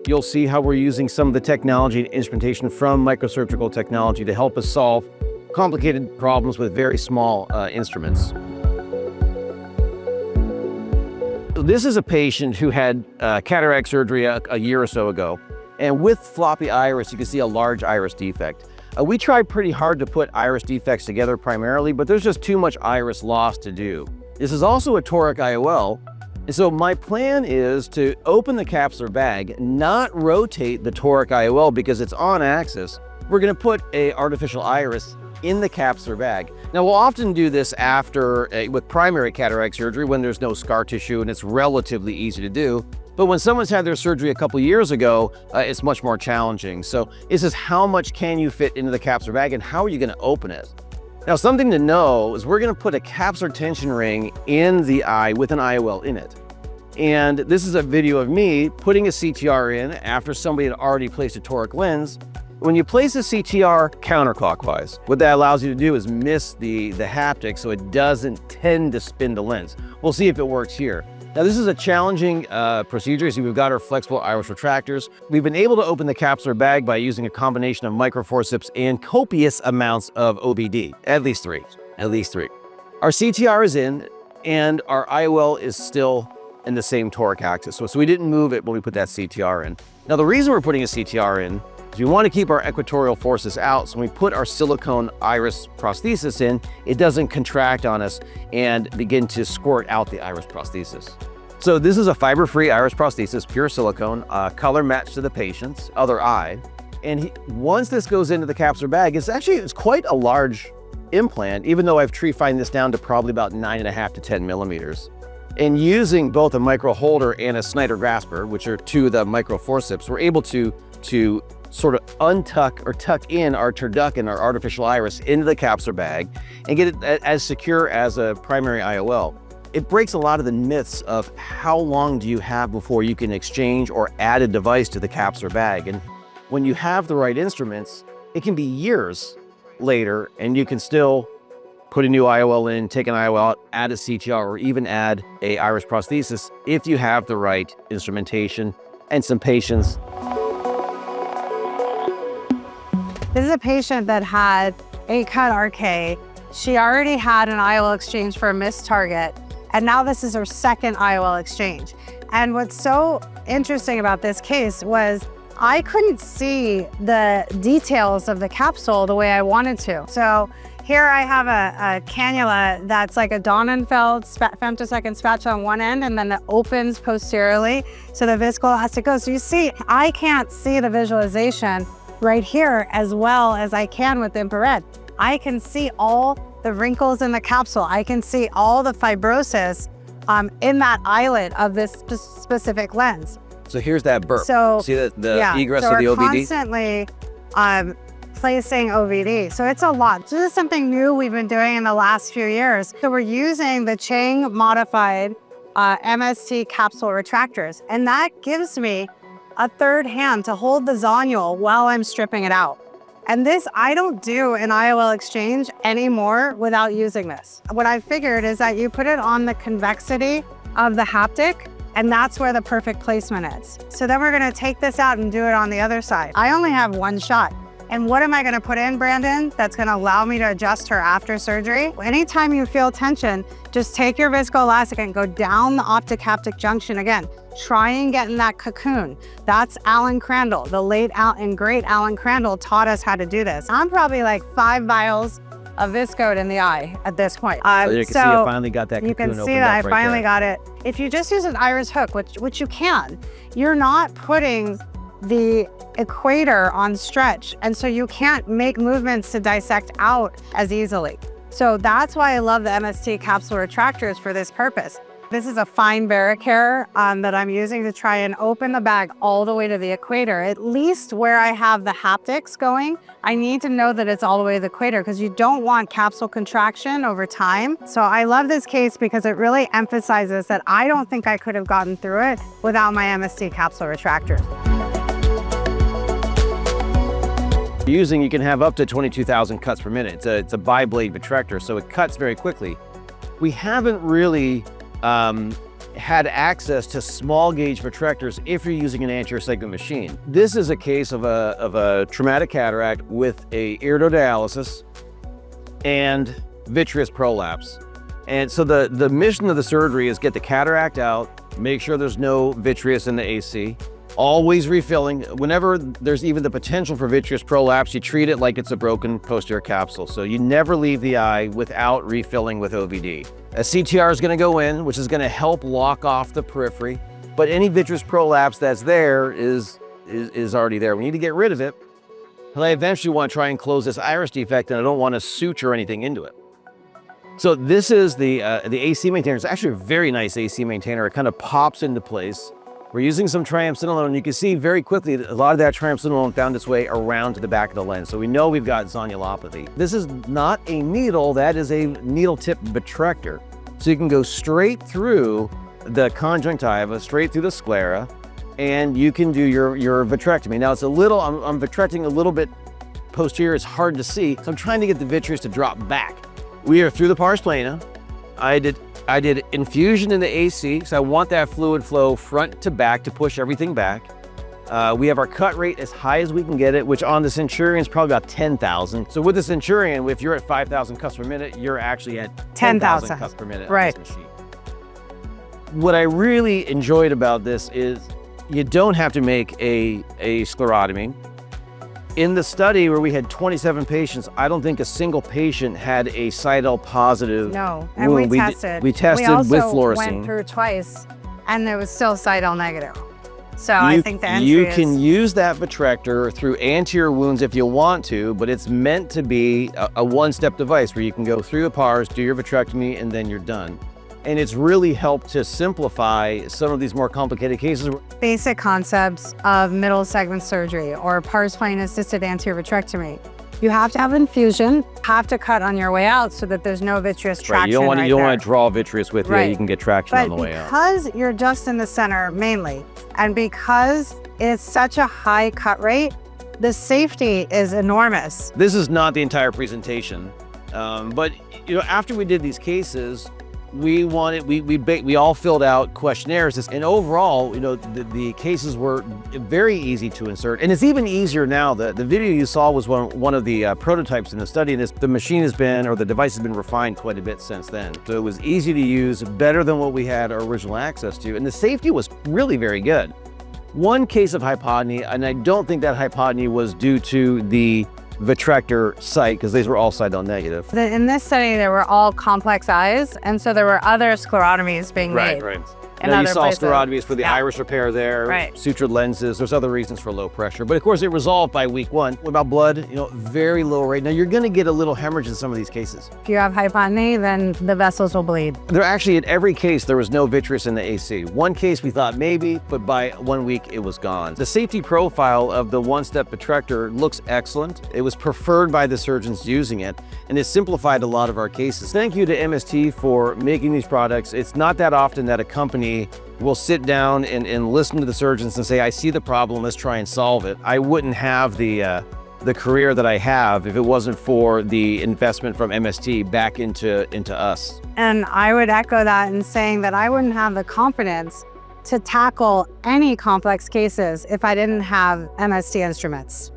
you'll see how we're using some of the technology and instrumentation from microsurgical technology to help us solve complicated problems with very small instruments. This is a patient who had cataract surgery a year or so ago. And with floppy iris, you can see a large iris defect. We tried pretty hard to put iris defects together primarily, but there's just too much iris loss to do. This is also a toric IOL. And so my plan is to open the capsular bag, not rotate the toric IOL because it's on axis. We're gonna put an artificial iris in the capsular bag. Now we'll often do this after with primary cataract surgery when there's no scar tissue and it's relatively easy to do. But when someone's had their surgery a couple years ago, it's much more challenging. So this is how much can you fit into the capsular bag and how are you gonna open it? Now something to know is we're gonna put a capsular tension ring in the eye with an IOL in it. And this is a video of me putting a CTR in after somebody had already placed a toric lens. When you place a CTR counterclockwise, what that allows you to do is miss the haptic so it doesn't tend to spin the lens. We'll see if it works here. Now this is a challenging procedure. So we've got our flexible iris retractors. We've been able to open the capsular bag by using a combination of microforceps and copious amounts of OBD, at least three. Our CTR is in and our IOL is still in the same toric axis. So we didn't move it when we put that CTR in. Now the reason we're putting a CTR in is we want to keep our equatorial forces out. So when we put our silicone iris prosthesis in, it doesn't contract on us and begin to squirt out the iris prosthesis. So this is a fiber-free iris prosthesis, pure silicone, color matched to the patient's other eye. And once this goes into the capsular bag, it's quite a large implant, even though I've tree-fined this down to probably about 9.5 to 10 millimeters. And using both a micro holder and a Snyder grasper, which are two of the micro forceps, we're able to sort of untuck or tuck in our turducken, our artificial iris, into the capsular bag and get it as secure as a primary IOL. It breaks a lot of the myths of how long do you have before you can exchange or add a device to the capsular bag. And when you have the right instruments, it can be years later and you can still put a new IOL in, take an IOL out, add a CTR, or even add a iris prosthesis if you have the right instrumentation and some patience. This is a patient that had a cut RK. She already had an IOL exchange for a missed target, and now this is her second IOL exchange. And what's so interesting about this case was I couldn't see the details of the capsule the way I wanted to. So here I have a cannula that's like a Donnenfeld femtosecond spatula on one end, and then it opens posteriorly so the viscoelastic goes. So you see, I can't see the visualization right here as well as I can with infrared. I can see all the wrinkles in the capsule. I can see all the fibrosis in that eyelid of this specific lens. So here's that burp. So see the egress of the OVD? We're constantly placing OVD. So it's a lot. So this is something new we've been doing in the last few years. So we're using the Chang modified MST capsule retractors. And that gives me a third hand to hold the zonule while I'm stripping it out. And this, I don't do an IOL exchange anymore without using this. What I figured is that you put it on the convexity of the haptic, and that's where the perfect placement is. So then we're gonna take this out and do it on the other side. I only have one shot. And what am I gonna put in, Brandon, that's gonna allow me to adjust her after surgery? Anytime you feel tension, just take your viscoelastic and go down the optic-haptic junction again. Try and get in that cocoon. That's Alan Crandall. The late and great Alan Crandall taught us how to do this. I'm probably like 5 vials of viscode in the eye at this point. So you can see I finally got that cocoon opened up. You can see that I finally got it. If you just use an iris hook, which you can, you're not putting the equator on stretch, and so you can't make movements to dissect out as easily. So that's why I love the MST capsule retractors for this purpose. This is a fine barricare that I'm using to try and open the bag all the way to the equator. At least where I have the haptics going, I need to know that it's all the way to the equator because you don't want capsule contraction over time. So I love this case because it really emphasizes that I don't think I could have gotten through it without my MST capsule retractors. You can have up to 22,000 cuts per minute. It's a bi-blade vitrector, so it cuts very quickly. We haven't really had access to small gauge vitrectors if you're using an anterior segment machine. This is a case of a traumatic cataract with a iridodialysis and vitreous prolapse. And so the mission of the surgery is get the cataract out, make sure there's no vitreous in the AC, always refilling. Whenever there's even the potential for vitreous prolapse, you treat it like it's a broken posterior capsule. So you never leave the eye without refilling with OVD. A CTR is going to go in, which is going to help lock off the periphery, but any vitreous prolapse that's there is already there. We need to get rid of it. And I eventually want to try and close this iris defect, and I don't want to suture anything into it. So this is the AC maintainer. It's actually a very nice AC maintainer. It kind of pops into place. We're using some triamcinolone. You can see very quickly that a lot of that triamcinolone found its way around to the back of the lens. So we know we've got zonulopathy. This is not a needle, that is a needle tip vitrector. So you can go straight through the conjunctiva, straight through the sclera, and you can do your vitrectomy. Now it's a little, I'm vitrecting a little bit posterior, it's hard to see. So I'm trying to get the vitreous to drop back. We are through the pars plana. I did infusion in the AC, so I want that fluid flow front to back to push everything back. We have our cut rate as high as we can get it, which on the Centurion is probably about 10,000. So with the Centurion, if you're at 5,000 cuts per minute, you're actually at 10,000 cuts per minute right. on this machine. What I really enjoyed about this is you don't have to make a sclerotomy. In the study where we had 27 patients, I don't think a single patient had a Seidel positive. No, and wound. we tested. We tested with fluorescein. We also went through twice, and there was still Seidel negative. So I think the entry you can use that vitrector through anterior wounds if you want to, but it's meant to be a one-step device where you can go through the pars, do your vitrectomy, and then you're done. And it's really helped to simplify some of these more complicated cases. Basic concepts of middle segment surgery or pars plana assisted anterior vitrectomy. You have to have infusion, have to cut on your way out so that there's no vitreous traction. Right, you don't want to draw vitreous with you. You can get traction on the way out. But because you're just in the center mainly, and because it's such a high cut rate, the safety is enormous. This is not the entire presentation, but after we did these cases, we all filled out questionnaires, and overall, the cases were very easy to insert, and it's even easier now. The video you saw was one of the prototypes in the study, and the machine has been, or the device has been refined quite a bit since then. So it was easy to use, better than what we had our original access to, and the safety was really very good. One case of hypotony, and I don't think that hypotony was due to the vitrector site, because these were all Seidel negative. In this study, there were all complex eyes, and so there were other sclerotomies being made. Right. In Now other you saw places. sclerotomies for the iris repair there, sutured lenses. There's other reasons for low pressure, but of course it resolved by week 1. What about blood? Very low rate. Now you're going to get a little hemorrhage in some of these cases. If you have hypotony, then the vessels will bleed. There actually, in every case, there was no vitreous in the AC. One case we thought maybe, but by 1 week it was gone. The safety profile of the one-step vitrector looks excellent. It was preferred by the surgeons using it, and it simplified a lot of our cases. Thank you to MST for making these products. It's not that often that a company will sit down and listen to the surgeons and say, I see the problem, let's try and solve it. I wouldn't have the career that I have if it wasn't for the investment from MST back into us. And I would echo that in saying that I wouldn't have the confidence to tackle any complex cases if I didn't have MST instruments.